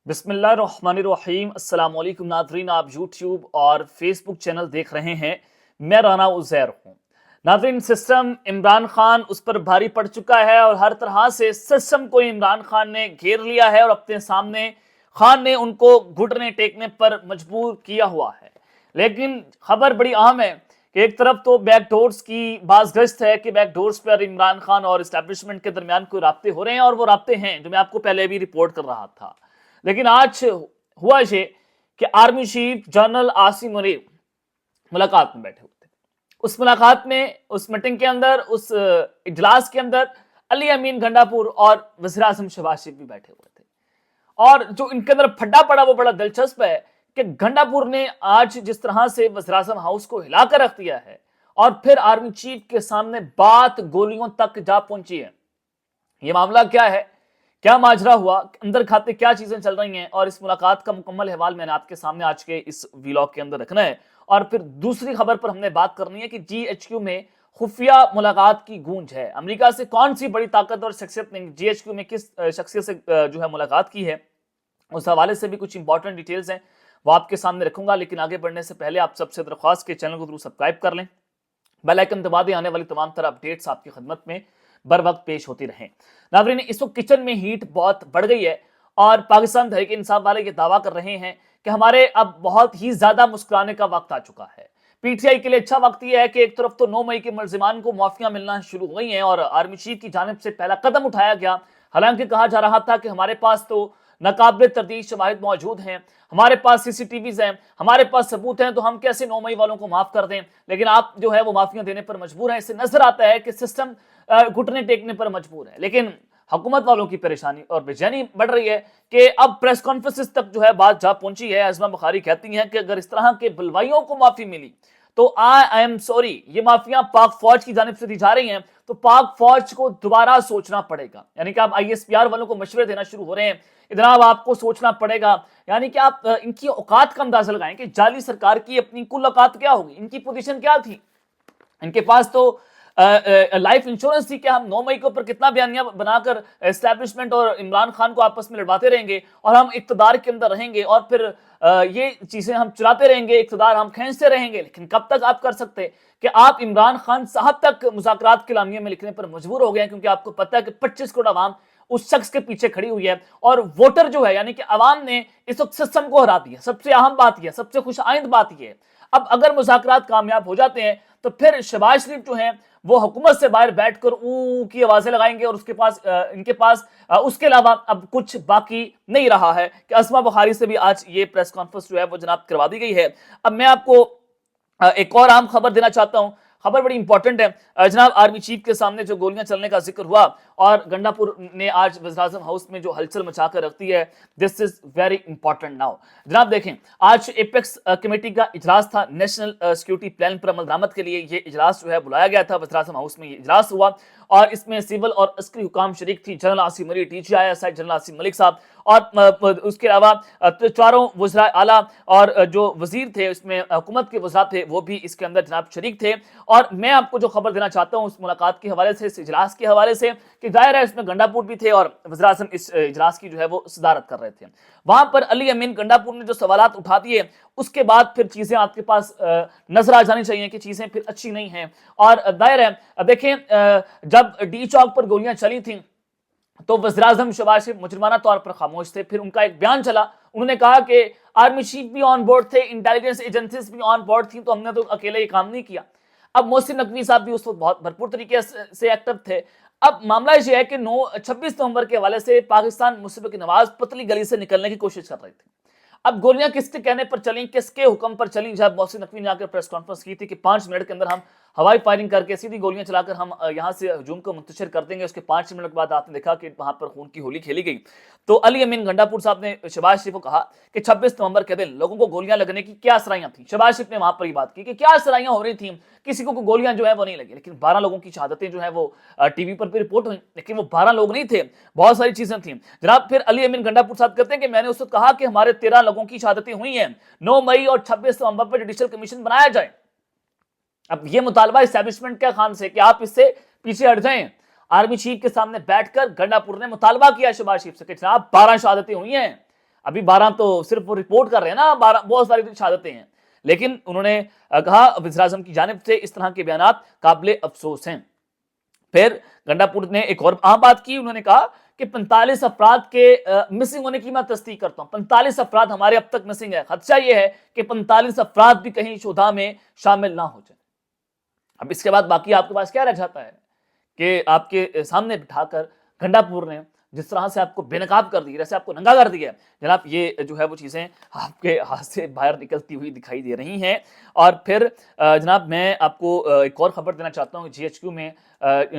بسم اللہ الرحمن الرحیم۔ السلام علیکم ناظرین، آپ یوٹیوب اور فیس بک چینل دیکھ رہے ہیں، میں رانا عزیر ہوں۔ ناظرین، سسٹم عمران خان اس پر بھاری پڑ چکا ہے اور ہر طرح سے سسٹم کو عمران خان نے گھیر لیا ہے اور اپنے سامنے خان نے ان کو گھٹنے ٹیکنے پر مجبور کیا ہوا ہے۔ لیکن خبر بڑی اہم ہے کہ ایک طرف تو بیک ڈورز کی باز گشت ہے کہ بیک ڈورز پر عمران خان اور اسٹیبلشمنٹ کے درمیان کوئی رابطے ہو رہے ہیں، اور وہ رابطے ہیں جو میں آپ کو پہلے بھی رپورٹ کر رہا تھا۔ لیکن آج ہوا یہ کہ army chief general Asim Munir ملاقات میں بیٹھے ہوئے تھے۔ اس ملاقات میں، اس میٹنگ کے اندر، اس اجلاس کے اندر علی امین گنڈاپور اور وزیر اعظم شہباز شریف بھی بیٹھے ہوئے تھے۔ اور جو ان کے اندر پھڈا پڑا وہ بڑا دلچسپ ہے کہ گنڈاپور نے آج جس طرح سے وزیر اعظم ہاؤس کو ہلا کر رکھ دیا ہے اور پھر آرمی چیف کے سامنے بات گولیوں تک جا پہنچی ہے۔ یہ معاملہ کیا ہے، کیا ماجرا ہوا، اندر کھاتے کیا چیزیں چل رہی ہیں، اور اس ملاقات کا مکمل حوال میں نے آپ کے سامنے آج کے اس ویلاگ کے اندر رکھنا ہے۔ اور پھر دوسری خبر پر ہم نے بات کرنی ہے کہ جی ایچ کیو میں خفیہ ملاقات کی گونج ہے۔ امریکہ سے کون سی بڑی طاقت اور شخصیت نے جی ایچ کیو میں کس شخصیت سے جو ہے ملاقات کی ہے، اس حوالے سے بھی کچھ امپورٹنٹ ڈیٹیلز ہیں، وہ آپ کے سامنے رکھوں گا۔ لیکن آگے بڑھنے سے پہلے آپ سب سے درخواست کے چینل کو ضرور سبسکرائب کر لیں، بیل آئیکن دبا دیں، آنے والی تمام طرح اپڈیٹس آپ کی خدمت میں بر وقت پیش ہوتی رہیں۔ ناظرین، اس وقت کچن میں ہیٹ بہت بڑھ گئی ہے اور پاکستان تحریک انصاف والے یہ دعویٰ کر رہے ہیں کہ ہمارے اب بہت ہی زیادہ مسکرانے کا وقت آ چکا ہے۔ پی ٹی آئی کے لیے اچھا وقت یہ ہے کہ ایک طرف تو 9 مئی کے ملزمان کو معافیاں ملنا شروع ہو گئی ہیں اور آرمی چیف کی جانب سے پہلا قدم اٹھایا گیا۔ حالانکہ کہا جا رہا تھا کہ ہمارے پاس تو ناقابل تردید شواہد موجود ہیں، ہمارے پاس سی سی ٹی ویز ہیں، ہمارے پاس ثبوت ہیں، تو ہم کیسے 9 مئی والوں کو معاف کر دیں۔ لیکن آپ جو ہے وہ معافیاں دینے پر مجبور ہیں۔ اس سے نظر آتا ہے کہ سسٹم گھٹنے ٹیکنے پر مجبور ہے۔ لیکن حکومت والوں کی پریشانی اور بے چینی بڑھ رہی ہے کہ اب پریس کانفرنس تک جو ہے بات جا پہنچی ہے۔ ازما بخاری کہتی ہیں کہ اگر اس طرح کے بلوائیوں کو معافی ملی تو آئی ایم سوری، یہ معافیاں پاک فوج کی جانب سے دی جا رہی ہیں تو پاک فوج کو دوبارہ سوچنا پڑے گا۔ یعنی کہ آپ آئی ایس پی آر والوں کو مشورے دینا شروع ہو رہے ہیں، جناب آپ کو سوچنا پڑے گا۔ یعنی کہ آپ ان کی اوقات کا اندازہ لگائیں کہ جعلی سرکار کی اپنی کل اوقات کیا ہوگی، ان کی پوزیشن کیا تھی۔ ان کے پاس تو لائف انشورنس تھی کہ ہم 9 مئی کے اوپر کتنا بیانیہ بنا کر اسٹیبلشمنٹ اور عمران خان کو آپس میں لڑواتے رہیں گے اور ہم اقتدار کے اندر رہیں گے اور پھر یہ چیزیں ہم چلاتے رہیں گے، اقتدار ہم کھینچتے رہیں گے۔ لیکن کب تک آپ کر سکتے کہ آپ عمران خان صاحب تک مذاکرات کے اعلامیہ میں لکھنے پر مجبور ہو گئے ہیں، کیونکہ آپ کو پتہ ہے کہ 25 کروڑ عوام اس شخص کے پیچھے کھڑی ہوئی ہے اور ووٹر جو ہے یعنی کہ عوام نے اس وقت سسٹم کو ہرا دیا۔ سب سے اہم بات یہ، سب سے خوش آئند بات یہ ہے، اب اگر مذاکرات کامیاب ہو جاتے ہیں تو پھر شہباز شریف جو ہیں وہ حکومت سے باہر بیٹھ کر اوں کی آوازیں لگائیں گے اور ان کے پاس اس کے علاوہ اب کچھ باقی نہیں رہا ہے کہ ازما بخاری سے بھی آج یہ پریس کانفرنس جو ہے وہ جناب کروا دی گئی ہے۔ اب میں آپ کو ایک اور اہم خبر دینا چاہتا ہوں، خبر بڑی امپورٹنٹ ہے جناب۔ آرمی چیف کے سامنے جو گولیاں چلنے کا ذکر ہوا اور گنڈاپور نے آج وزیر اعظم ہاؤس میں جو ہلچل مچا کر رکھ دی ہے، دس از ویری امپورٹنٹ ناؤ۔ جناب دیکھیں، آج ایپیکس کمیٹی کا اجلاس تھا، نیشنل سیکیورٹی پلان پر عمل درآمد کے لیے یہ اجلاس جو ہے بلایا گیا تھا۔ وزیر اعظم ہاؤس میں یہ اجلاس ہوا اور اس میں سول اور عسکری حکام شریک تھی، general Asim Munir D G I S I, general Asim Malik صاحب، اور اس کے علاوہ چاروں وزراء اعلیٰ اور جو وزیر تھے اس میں حکومت کے وزراء تھے وہ بھی اس کے اندر جناب شریک تھے۔ اور میں آپ کو جو خبر دینا چاہتا ہوں اس ملاقات کے حوالے سے، اس اجلاس کے حوالے سے، کہ ظاہر ہے اس میں گنڈاپور بھی تھے اور وزیر اعظم اس اجلاس کی جو ہے وہ صدارت کر رہے تھے۔ وہاں پر علی امین گنڈاپور نے جو سوالات اٹھا دیے، اس کے بعد پھر چیزیں آپ کے پاس نظر آ جانی چاہیے کہ چیزیں پھر اچھی نہیں ہیں۔ اور ظاہر ہے دیکھیں، جب ڈی چوک پر گولیاں چلی تھیں تو وزیر اعظم شہباز شریف مجرمانہ طور پر خاموش تھے۔ پھر ان کا ایک بیان چلا، انہوں نے کہا کہ آرمی چیف بھی آن بورڈ تھے، انٹیلیجنس ایجنسیز بھی آن بورڈ تھیں، تو ہم نے تو اکیلے یہ کام نہیں کیا۔ اب محسن نقوی صاحب بھی اس وقت بہت بھرپور طریقے سے ایکٹیو تھے۔ اب معاملہ یہ ہے کہ 26 نومبر کے حوالے سے پاکستان مصیبت کی نواز پتلی گلی سے نکلنے کی کوشش کر رہی تھی۔ اب گولیاں کس کے کہنے پر چلیں، کس کے حکم پر چلیں؟ جب محسن نقوی نے آ کر پریس کانفرنس کی تھی کہ 5 منٹ کے اندر ہم ہوائی فائرنگ کر کے سیدھی گولیاں چلا کر ہم یہاں سے ہجوم کو منتشر کر دیں گے، اس کے 5 منٹ بعد آپ نے دیکھا کہ وہاں پر خون کی ہولی کھیلی گئی۔ تو علی امین گنڈاپور صاحب نے شہباز شریف کو کہا کہ 26 نومبر کے دن لوگوں کو گولیاں لگنے کی کیا سرائیاں تھیں۔ شہباز شریف نے وہاں پر یہ بات کی کہ کیا سرائیاں ہو رہی تھیں، کسی کو گولیاں جو ہے وہ نہیں لگی، لیکن 12 لوگوں کی شہادتیں جو ہیں وہ ٹی وی پر بھی رپورٹ ہوئیں، لیکن وہ 12 لوگ نہیں تھے، بہت ساری چیزیں تھیں جناب۔ پھر علی امین گنڈاپور صاحب کہتے ہیں کہ میں نے اس وقت کہا کہ ہمارے 13 لوگوں کی شہادتیں ہوئی ہیں، 9 مئی اور 26 نومبر پر جوڈیشل کمیشن بنایا جائے۔ اب یہ مطالبہ اسٹیبلشمنٹ کے خان سے کہ آپ اس سے پیچھے ہٹ جائیں۔ آرمی چیف کے سامنے بیٹھ کر گنڈاپور نے مطالبہ کیا شہباز شریف سے کہ جناب 12 شہادتیں ہوئی ہیں، ابھی 12 تو صرف وہ رپورٹ کر رہے ہیں نا, 12 بہت ساری شہادتیں ہیں, لیکن انہوں نے کہا وزیر اعظم کی جانب سے اس طرح کے بیانات قابل افسوس ہیں. پھر گنڈا پور نے ایک اور اہم بات کی, انہوں نے کہا کہ 45 افراد کے مسنگ ہونے کی میں تصدیق کرتا ہوں. 45 افراد ہمارے اب تک مسنگ ہے. خدشہ یہ ہے کہ 45 افراد بھی کہیں شہداء میں شامل نہ ہو جائیں. اب اس کے بعد باقی آپ کے پاس کیا رہ جاتا ہے کہ آپ کے سامنے بٹھا کر گنڈا پور نے جس طرح سے آپ کو بے نقاب کر دی, جیسے آپ کو ننگا کر دیا جناب, یہ جو ہے وہ چیزیں آپ کے ہاتھ سے باہر نکلتی ہوئی دکھائی دے رہی ہیں. اور پھر جناب میں آپ کو ایک اور خبر دینا چاہتا ہوں کہ جی ایچ کیو میں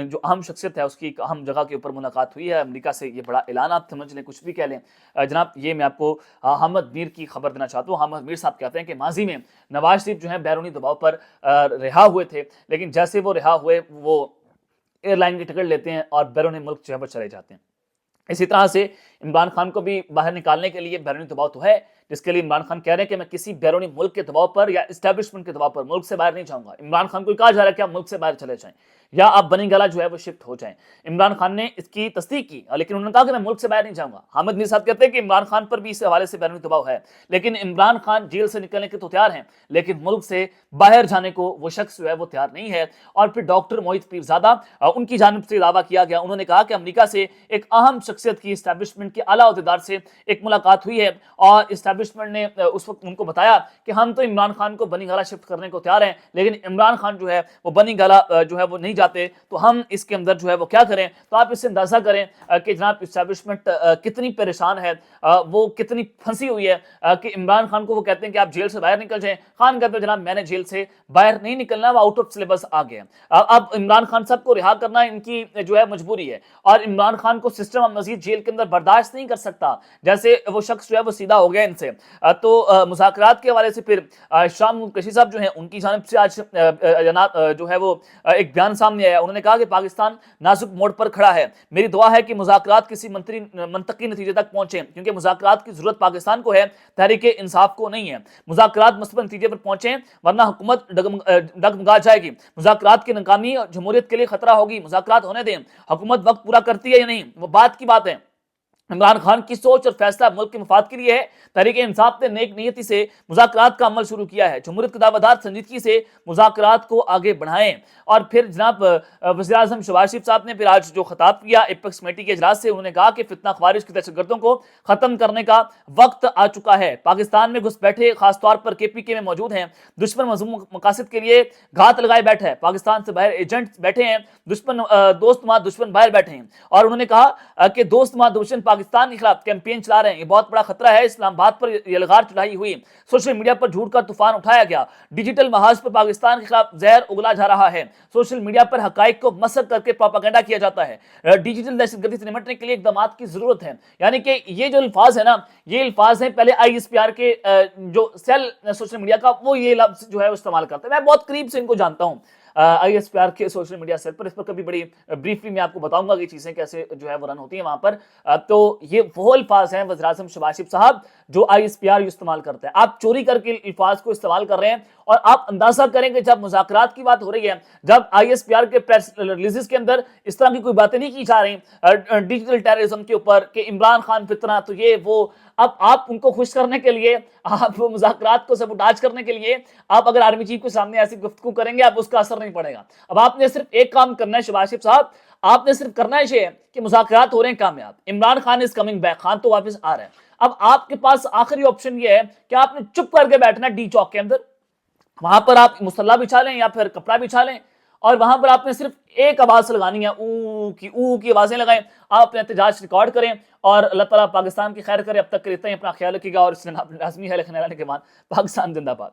جو اہم شخصیت ہے اس کی ایک اہم جگہ کے اوپر ملاقات ہوئی ہے. امریکہ سے یہ بڑا اعلان, آپ سمجھ لیں کچھ بھی کہہ لیں جناب. یہ میں آپ کو حامد میر کی خبر دینا چاہتا ہوں. حامد میر صاحب کہتے ہیں کہ ماضی میں نواز شریف جو ہے بیرونی دباؤ پر رہا ہوئے تھے, لیکن جیسے وہ رہا ہوئے وہ ایئر لائن کی ٹکٹ لیتے ہیں اور بیرونی ملک جو ہے وہ چلے جاتے ہیں. اسی طرح سے عمران خان کو بھی باہر نکالنے کے لیے بیرونی دباؤ تو ہے, جس کے لیے عمران خان کہہ رہے ہیں کہ میں کسی بیرونی ملک کے دباؤ پر یا اسٹیبلشمنٹ کے دباؤ پر ملک سے باہر نہیں جاؤں گا. عمران خان کو کہا جا رہا ہے کہ آپ ملک سے باہر چلے جائیں یا آپ بنی گالہ جو ہے وہ شفٹ ہو جائیں. عمران خان نے اس کی تصدیق کی, لیکن انہوں نے کہا کہ میں ملک سے باہر نہیں جاؤں گا. حامد میر صاحب کہتے ہیں کہ عمران خان پر بھی اس حوالے سے بیرونی دباؤ ہے, لیکن عمران خان جیل سے نکلنے کے تو تیار ہیں, لیکن ملک سے باہر جانے کو وہ شخص جو ہے وہ تیار نہیں ہے. اور پھر ڈاکٹر موہت پیرزادہ, ان کی جانب سے دعویٰ کیا گیا, انہوں نے کہا کہ امریکہ سے ایک اہم شخصیت کی اسٹیبلشمنٹ کے اعلیٰ عہدیدار سے ایک ملاقات ہوئی ہے, اور اسٹیبلشمنٹ نے اس وقت ان کو بتایا کہ ہم تو عمران خان کو بنی گالہ شفٹ کرنے کو تیار ہیں, لیکن عمران خان جو ہے وہ بنی گالہ جو ہے وہ نہیں جاتے, تو ہم اس کے اندر جو ہے وہ کیا کریں. تو آپ اس سے اندازہ کریں کہ جناب اسٹیبلشمنٹ کتنی پریشان ہے, وہ کتنی پھنسی ہوئی ہے کہ عمران خان کو وہ کہتے ہیں کہ آپ جیل سے باہر نکل جائیں. خان کہتے ہیں جناب میں نے جیل سے باہر نہیں نکلنا, وہ آؤٹ آف سلیبس آ گیا. اب عمران خان صاحب کو رہا کرنا ان کی جو ہے مجبوری ہے, اور عمران خان کو سسٹم اب مزید جیل کے اندر برداشت نہیں کر سکتا, جیسے وہ شخص جو ہے وہ سیدھا ہو گیا ان سے. تو مذاکرات کے حوالے سے پھر شام کشی صاحب جو ہیں ان کی جانب سے آج جناب جو ہے وہ ایک بیان سامنے آیا. انہوں نے کہا کہ پاکستان نازک موڑ پر کھڑا ہے, میری دعا ہے کہ مذاکرات کسی منطقی نتیجے تک پہنچیں, کیونکہ مذاکرات کی ضرورت پاکستان کو ہے, تحریک انصاف کو نہیں ہے. مذاکرات مثبت نتیجے پر پہنچیں ورنہ حکومت ڈگمگا جائے گی. مذاکرات کی ناکامی جمہوریت کے لیے خطرہ ہوگی. مذاکرات ہونے دیں, حکومت وقت پورا کرتی ہے یا نہیں وہ بات کی بات ہے. عمران خان کی سوچ اور فیصلہ ملک کے مفاد کے لیے ہے. تحریک انصاف نے نیک نیتی سے مذاکرات کا عمل شروع کیا ہے. جمہوریت کے دعویدار سنجیدگی سے مذاکرات کو آگے بڑھائیں. اور پھر جناب وزیر اعظم شہباز شریف صاحب نے پھر آج جو خطاب کیا ایپیکس کمیٹی کے اجلاس سے, انہوں نے کہا کہ فتنہ خوارج کی دہشت گردوں کو ختم کرنے کا وقت آ چکا ہے. پاکستان میں گھس بیٹھے خاص طور پر کے پی کے میں موجود ہیں, دشمن مذموم مقاصد کے لیے گھات لگائے بیٹھا ہے. پاکستان سے باہر ایجنٹ بیٹھے ہیں, دشمن دوست ماں دشمن باہر بیٹھے ہیں. اور انہوں نے کہا کہ دوست ماں دشمن پاکستان کے خلاف کیمپین چلا رہے ہیں, یہ بہت بڑا خطرہ ہے. اسلام آباد پر یلغار چڑھائی ہوئی, سوشل میڈیا پر جھوٹ کا طوفان اٹھایا گیا, ڈیجیٹل محاذ پر پاکستان کے خلاف زہر اگلا جا رہا ہے, سوشل میڈیا پر حقائق کو مسخ کر کے پروپیگنڈا کیا جاتا ہے. ڈیجیٹل دہشت گردی سے نمٹنے کے لیے اقدامات کی ضرورت ہے. یعنی کہ یہ جو الفاظ ہیں نا, یہ الفاظ ہیں پہلے آئی ایس پی آر کے جو سیل سوشل میڈیا کا, وہ یہ لفظ جو ہے وہ استعمال کرتے ہیں. میں بہت قریب سے ان کو جانتا ہوں, آئی ایس پی آر کے سوشل میڈیا سیل پر. اس پر کبھی بڑی بریفلی میں آپ کو بتاؤں گا کہ چیزیں کیسے جو ہے وہ رن ہوتی ہیں وہاں پر. تو یہ وہ الفاظ ہیں وزیر اعظم شہباز شریف صاحب جو آئی ایس پی آر استعمال کرتے ہیں. آپ چوری کر کے الفاظ کو استعمال کر رہے ہیں, اور آپ اندازہ کریں کہ جب مذاکرات کی بات ہو رہی ہے, جب آئی ایس پی آر کے پریس ریلیزز کے اندر اس طرح کی کوئی باتیں نہیں کی جا رہی ڈیجیٹل ٹیررزم کے اوپر کہ عمران خان فتنہ تو یہ وہ, اب آپ ان کو خوش کرنے کے لیے, آپ مذاکرات کو سبوٹاج کرنے کے لیے آپ اگر آرمی چیف کے سامنے ایسی گفتگو کریں گے, آپ اس کا اثر نہیں پڑے گا. اب آپ نے صرف ایک کام کرنا ہے شہباز شریف صاحب, آپ نے صرف کرنا ہے کہ مذاکرات ہو رہے ہیں کامیاب, Imran Khan is coming back, Khan تو واپس آ رہے ہیں. اب آپ کے پاس آخری آپشن یہ ہے کہ آپ نے چپ کر کے بیٹھنا ڈی چوک کے اندر, وہاں پر آپ مسلح بچھا لیں یا پھر کپڑا بچھا لیں, اور وہاں پر آپ نے صرف ایک آواز لگانی ہے, او کی آوازیں لگائیں, آپ اپنے احتجاج ریکارڈ کریں, اور اللہ تعالیٰ پاکستان کی خیر کرے. اب تک کے لیے اتنا ہی, اپنا خیال رکھیے گا, اور اس نے لازمی ہے لکھنے والے کے بعد پاکستان زندہ باد.